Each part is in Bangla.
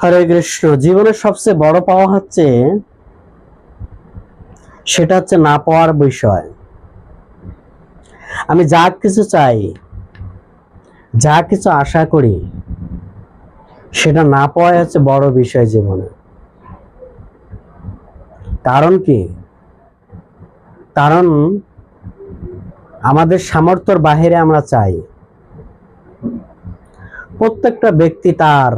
হরে কৃষ্ণ। জীবনের সবচেয়ে বড় পাওয়া হচ্ছে সেটা হচ্ছে না পাওয়ার বিষয়। আমি যা কিছু চাই, যা কিছু আশা করি, সেটা না পাওয়াই হচ্ছে বড় বিষয় জীবনে। কারণ কি? কারণ আমাদের সামর্থ্যের বাহিরে আমরা চাই। প্রত্যেকটা ব্যক্তি তার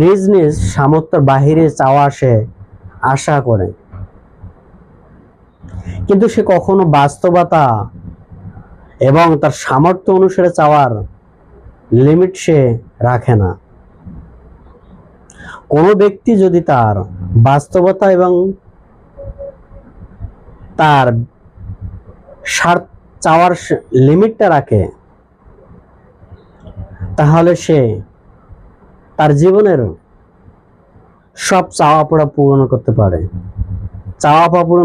নিজ নিজ সামর্থ্যের বাহিরে চাওয়া সে আশা করে, কিন্তু সে কখনো বাস্তবতা এবং তার সামর্থ্য অনুসারে চাওয়ার লিমিট সে রাখে না। কোনো ব্যক্তি যদি তার বাস্তবতা এবং তার চাওয়ার লিমিটটা রাখে, তাহলে সে তার জীবনের সব চাওয়া পাওয়া পূরণ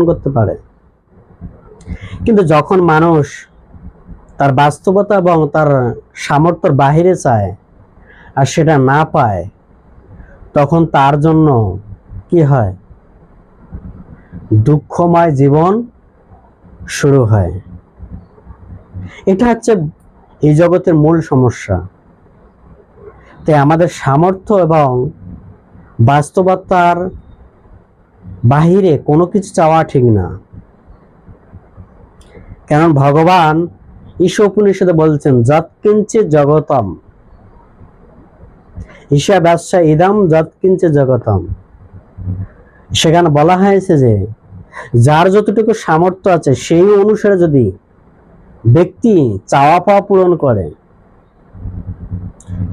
করতে পারে, কিন্তু যখন মানুষ তার বাস্তবতা এবং তার সামর্থ্যের বাহিরে চায় আর সেটা না পায়, তখন তার জন্য কি হয়? দুঃখময় জীবন শুরু হয়। এটা হচ্ছে এই জগতের মূল সমস্যা। তাই আমাদের সামর্থ্য এবং বাস্তবতার বাহিরে কোনো কিছু চাওয়া ঠিক না। কারণ ভগবান ঈশা উপনিষদে বলছেন, যৎকিঞ্চে জগতম ঈশা ব্যবসা ইদম যৎকিঞ্চে জগতম। সেখানে বলা হয়েছে যে যার যতটুকু সামর্থ্য আছে সেই অনুসারে যদি ব্যক্তি চাওয়া পাওয়া পূরণ করে,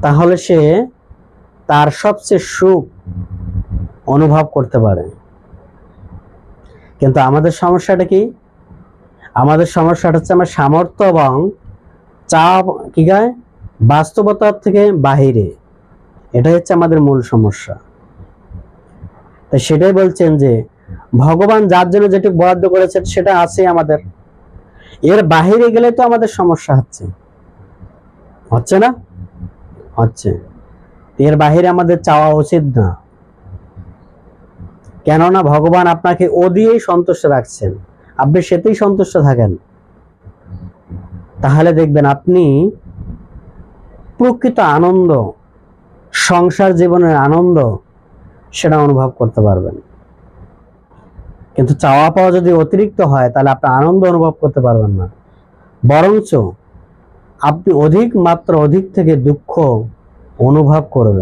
তাহলে সে তার সবচেয়ে সুখ অনুভব করতে পারে। কিন্তু আমাদের সমস্যাটা কি? আমাদের সমস্যাটা হচ্ছে আমার সামর্থ্য এবং কি গায় বাস্তবতার থেকে বাহিরে। এটা হচ্ছে আমাদের মূল সমস্যা। তাই সেটাই বলছেন যে ভগবান যার জন্য যেটুকু বরাদ্দ করেছে সেটা আছে আমাদের, এর বাহিরে গেলে তো আমাদের সমস্যা হচ্ছে না? হচ্ছে। এর বাহিরে আমাদের চাওয়া উচিত না। কেননা ভগবান আপনাকে ও দিয়েই সন্তুষ্ট রাখছেন, আপনি সেতেই সন্তুষ্ট থাকেন। তাহলে দেখবেন আপনি প্রকৃত আনন্দ, সংসার জীবনের আনন্দ সেটা অনুভব করতে পারবেন। কিন্তু চাওয়া পাওয়া যদি অতিরিক্ত হয়, তাহলে আপনি আনন্দ অনুভব করতে পারবেন না, বরঞ্চ আপনি অধিক থেকে দুঃখ অনুভব করবেন।